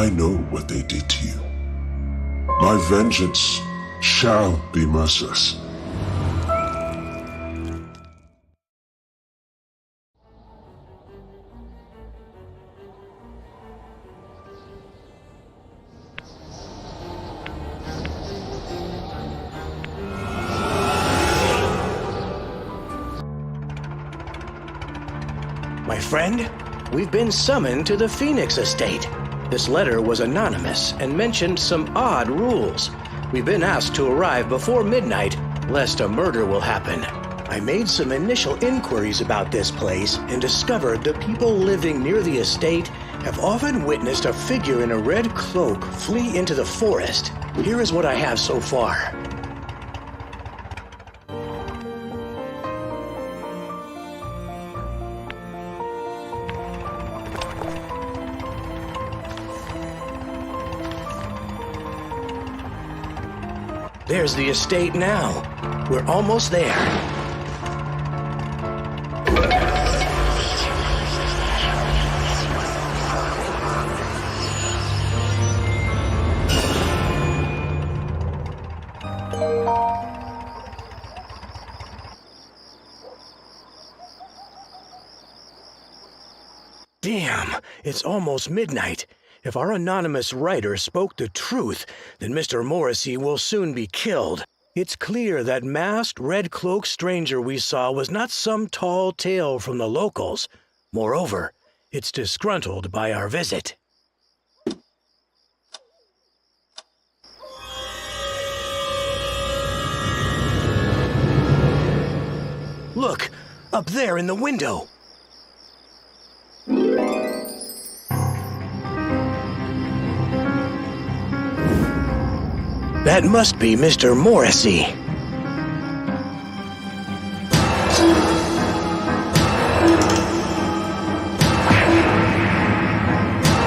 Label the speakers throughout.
Speaker 1: I know what they did to you. My vengeance shall be merciless.
Speaker 2: My friend, we've been summoned to the Phoenix Estate. This letter was anonymous and mentioned some odd rules. We've been asked to arrive before midnight, lest a murder will happen. I made some initial inquiries about this place and discovered the people living near the estate have often witnessed a figure in a red cloak flee into the forest. Here is what I have so far. There's the estate now. We're almost there. Damn, it's almost midnight. If our anonymous writer spoke the truth, then Mr. Morrissey will soon be killed. It's clear that masked red-cloaked stranger we saw was not some tall tale from the locals. Moreover, it's disgruntled by our visit. Look, up there in the window. That must be Mr. Morrissey.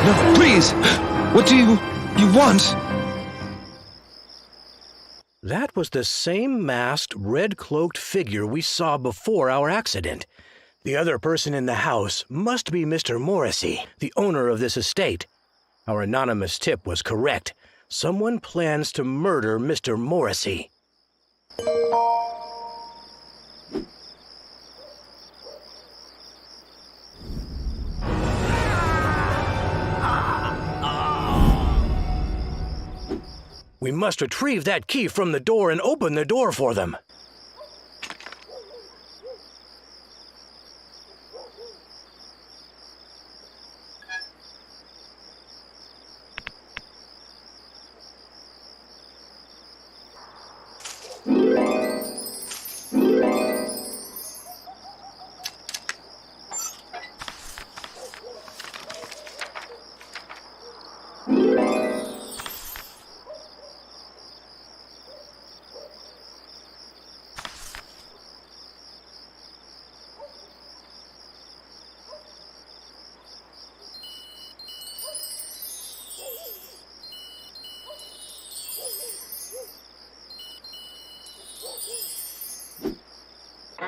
Speaker 3: No, please! What do you want?
Speaker 2: That was the same masked, red-cloaked figure we saw before our accident. The other person in the house must be Mr. Morrissey, the owner of this estate. Our anonymous tip was correct. Someone plans to murder Mr. Morrissey. We must retrieve that key from the door and open the door for them.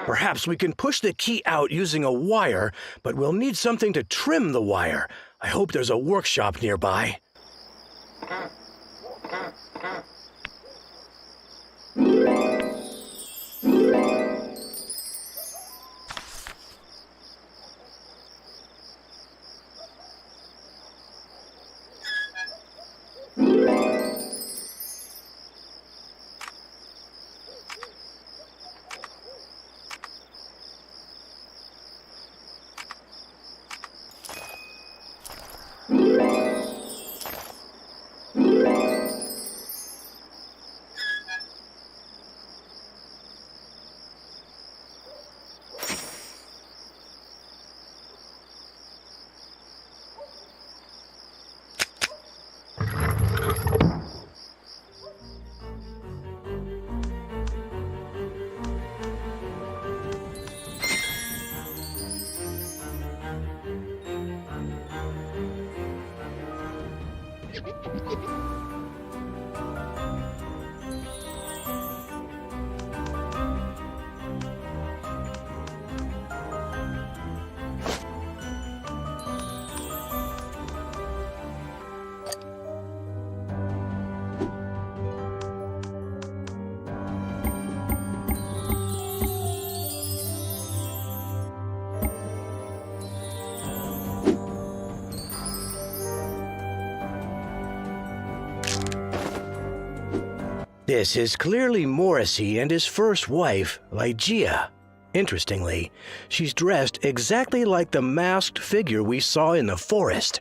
Speaker 2: Perhaps we can push the key out using a wire, but we'll need something to trim the wire. I hope there's a workshop nearby. This is clearly Morrissey and his first wife, Ligeia. Interestingly, she's dressed exactly like the masked figure we saw in the forest.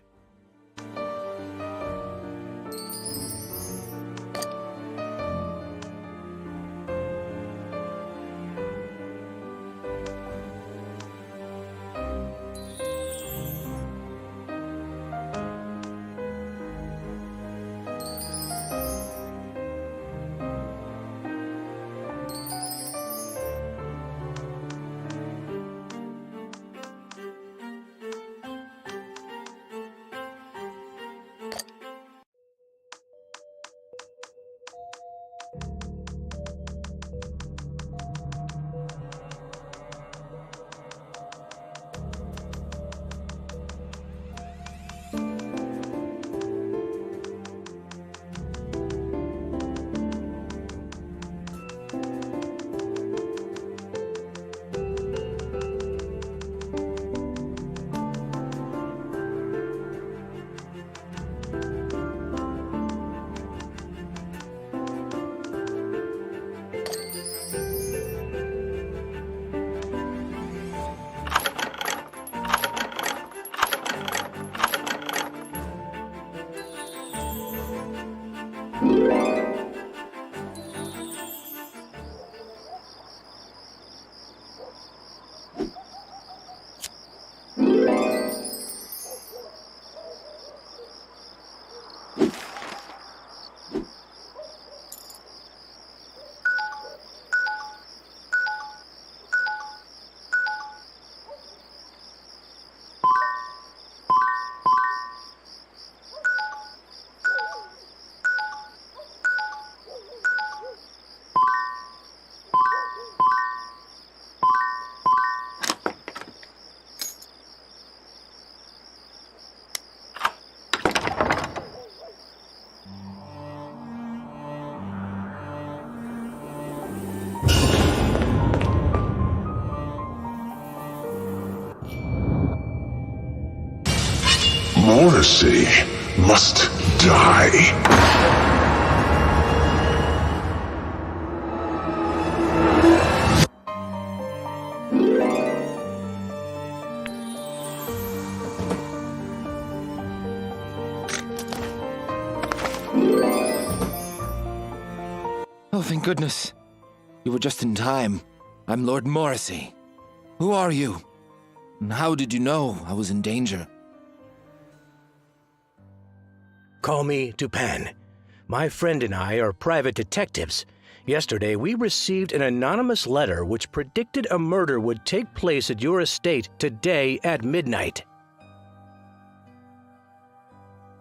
Speaker 1: Morrissey must die.
Speaker 3: Oh, thank goodness. You were just in time. I'm Lord Morrissey. Who are you? And how did you know I was in danger?
Speaker 2: Call me Dupin. My friend and I are private detectives. Yesterday, we received an anonymous letter which predicted a murder would take place at your estate today at midnight.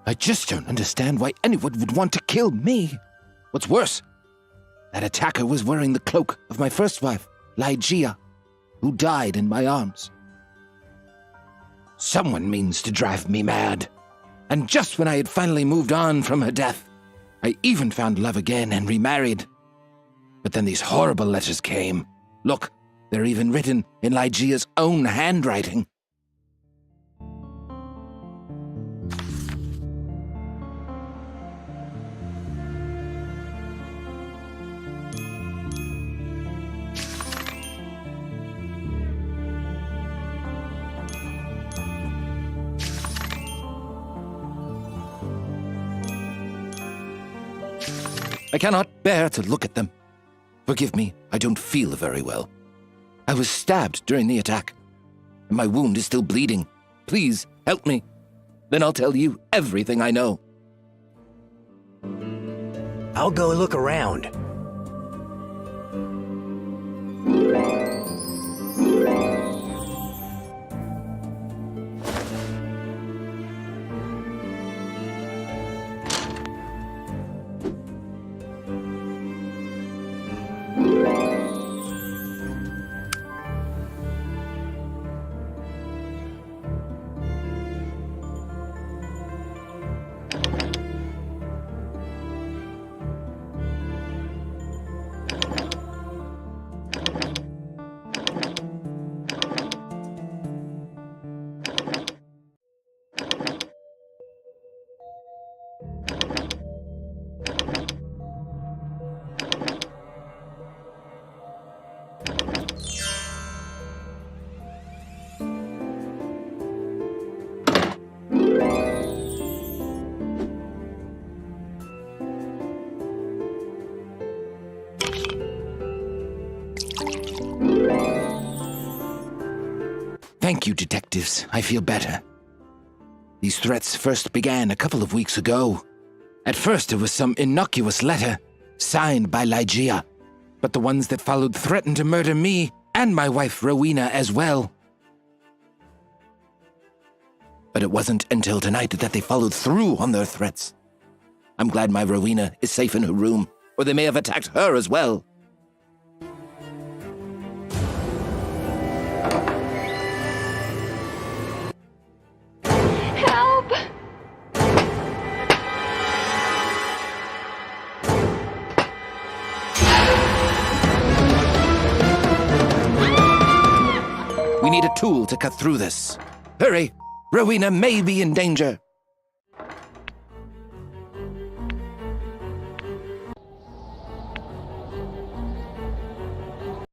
Speaker 3: I just don't understand why anyone would want to kill me. What's worse, that attacker was wearing the cloak of my first wife, Ligeia, who died in my arms. Someone means to drive me mad. And just when I had finally moved on from her death, I even found love again and remarried. But then these horrible letters came. Look, they're even written in Ligeia's own handwriting. I cannot bear to look at them. Forgive me, I don't feel very well. I was stabbed during the attack, and my wound is still bleeding. Please, help me. Then I'll tell you everything I know.
Speaker 2: I'll go look around.
Speaker 3: Thank you, detectives. I feel better. These threats first began a couple of weeks ago. At first, it was some innocuous letter, signed by Ligeia, but the ones that followed threatened to murder me and my wife Rowena as well. But it wasn't until tonight that they followed through on their threats. I'm glad my Rowena is safe in her room, or they may have attacked her as well.
Speaker 4: Help!
Speaker 3: We need a tool to cut through this. Hurry! Rowena may be in danger.